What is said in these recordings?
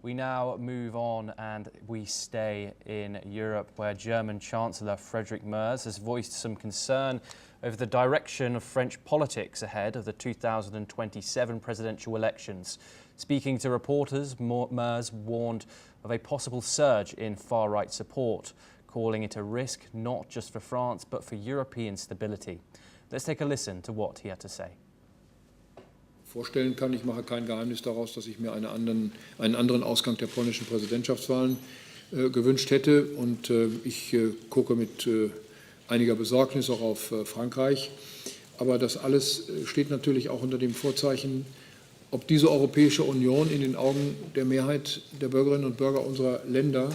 We now move on and we stay in Europe, where German Chancellor Friedrich Merz has voiced some concern over the direction of French politics ahead of the 2027 presidential elections. Speaking to reporters, Merz warned of a possible surge in far-right support, calling it a risk not just for France but for European stability. Let's take a listen to what he had to say. Vorstellen kann. Ich mache kein Geheimnis daraus, dass ich mir einen anderen Ausgang der polnischen Präsidentschaftswahlen gewünscht hätte. Und ich gucke mit einiger Besorgnis auch auf Frankreich. Aber das alles steht natürlich auch unter dem Vorzeichen, ob diese Europäische Union in den Augen der Mehrheit der Bürgerinnen und Bürger unserer Länder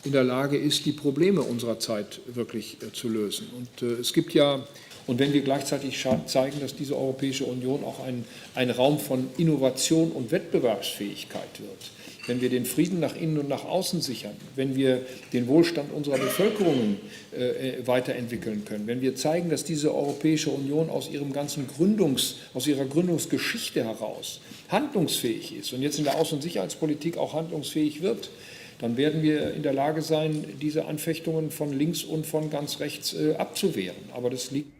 in der Lage ist, die Probleme unserer Zeit wirklich zu lösen. Und es gibt ja... Und wenn wir gleichzeitig zeigen, dass diese Europäische Union auch ein Raum von Innovation und Wettbewerbsfähigkeit wird, wenn wir den Frieden nach innen und nach außen sichern, wenn wir den Wohlstand unserer Bevölkerungen weiterentwickeln können, wenn wir zeigen, dass diese Europäische Union aus ihrer Gründungsgeschichte heraus handlungsfähig ist und jetzt in der Außen- und Sicherheitspolitik auch handlungsfähig wird, dann werden wir in der Lage sein, diese Anfechtungen von links und von ganz rechts abzuwehren. Aber das liegt.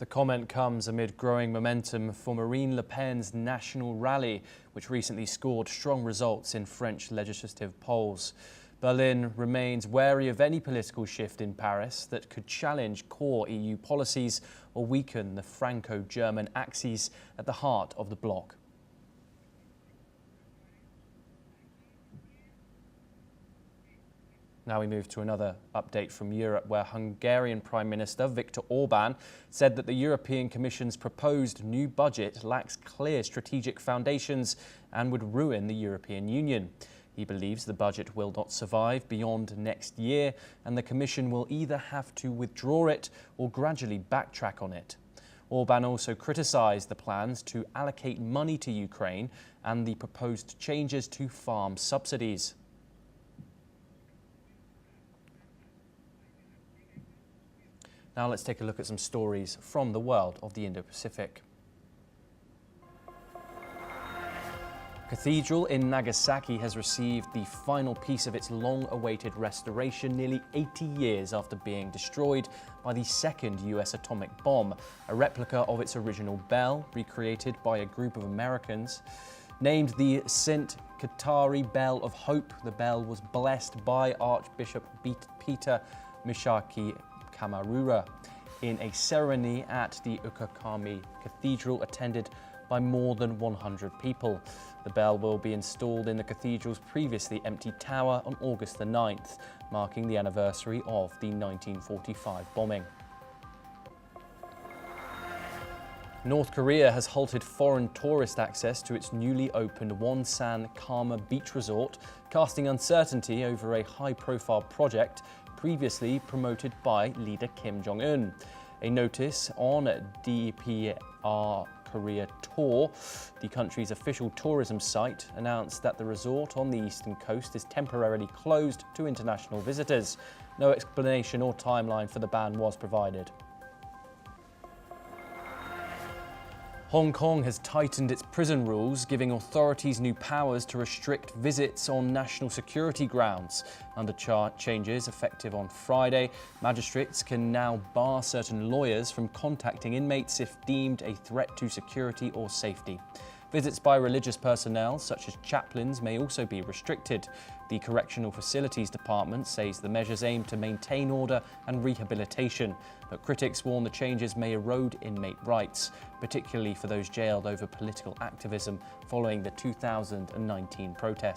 The comment comes amid growing momentum for Marine Le Pen's national rally, which recently scored strong results in French legislative polls. Berlin remains wary of any political shift in Paris that could challenge core EU policies or weaken the Franco-German axes at the heart of the bloc. Now we move to another update from Europe, where Hungarian Prime Minister Viktor Orbán said that the European Commission's proposed new budget lacks clear strategic foundations and would ruin the European Union. He believes the budget will not survive beyond next year, and the Commission will either have to withdraw it or gradually backtrack on it. Orbán also criticised the plans to allocate money to Ukraine and the proposed changes to farm subsidies. Now let's take a look at some stories from the world of the Indo-Pacific. Cathedral in Nagasaki has received the final piece of its long-awaited restoration nearly 80 years after being destroyed by the second US atomic bomb, a replica of its original bell, recreated by a group of Americans. Named the St. Katari Bell of Hope, the bell was blessed by Archbishop Peter Mishaki Kamarura in a ceremony at the Ukakami Cathedral attended by more than 100 people. The bell will be installed in the cathedral's previously empty tower on August the 9th, marking the anniversary of the 1945 bombing. North Korea has halted foreign tourist access to its newly opened Wonsan Karma Beach Resort, casting uncertainty over a high-profile project previously promoted by leader Kim Jong-un. A notice on DPR Korea Tour, the country's official tourism site, announced that the resort on the eastern coast is temporarily closed to international visitors. No explanation or timeline for the ban was provided. Hong Kong has tightened its prison rules, giving authorities new powers to restrict visits on national security grounds. Under changes effective on Friday, magistrates can now bar certain lawyers from contacting inmates if deemed a threat to security or safety. Visits by religious personnel, such as chaplains, may also be restricted. The Correctional Facilities Department says the measures aim to maintain order and rehabilitation, but critics warn the changes may erode inmate rights, particularly for those jailed over political activism following the 2019 protests.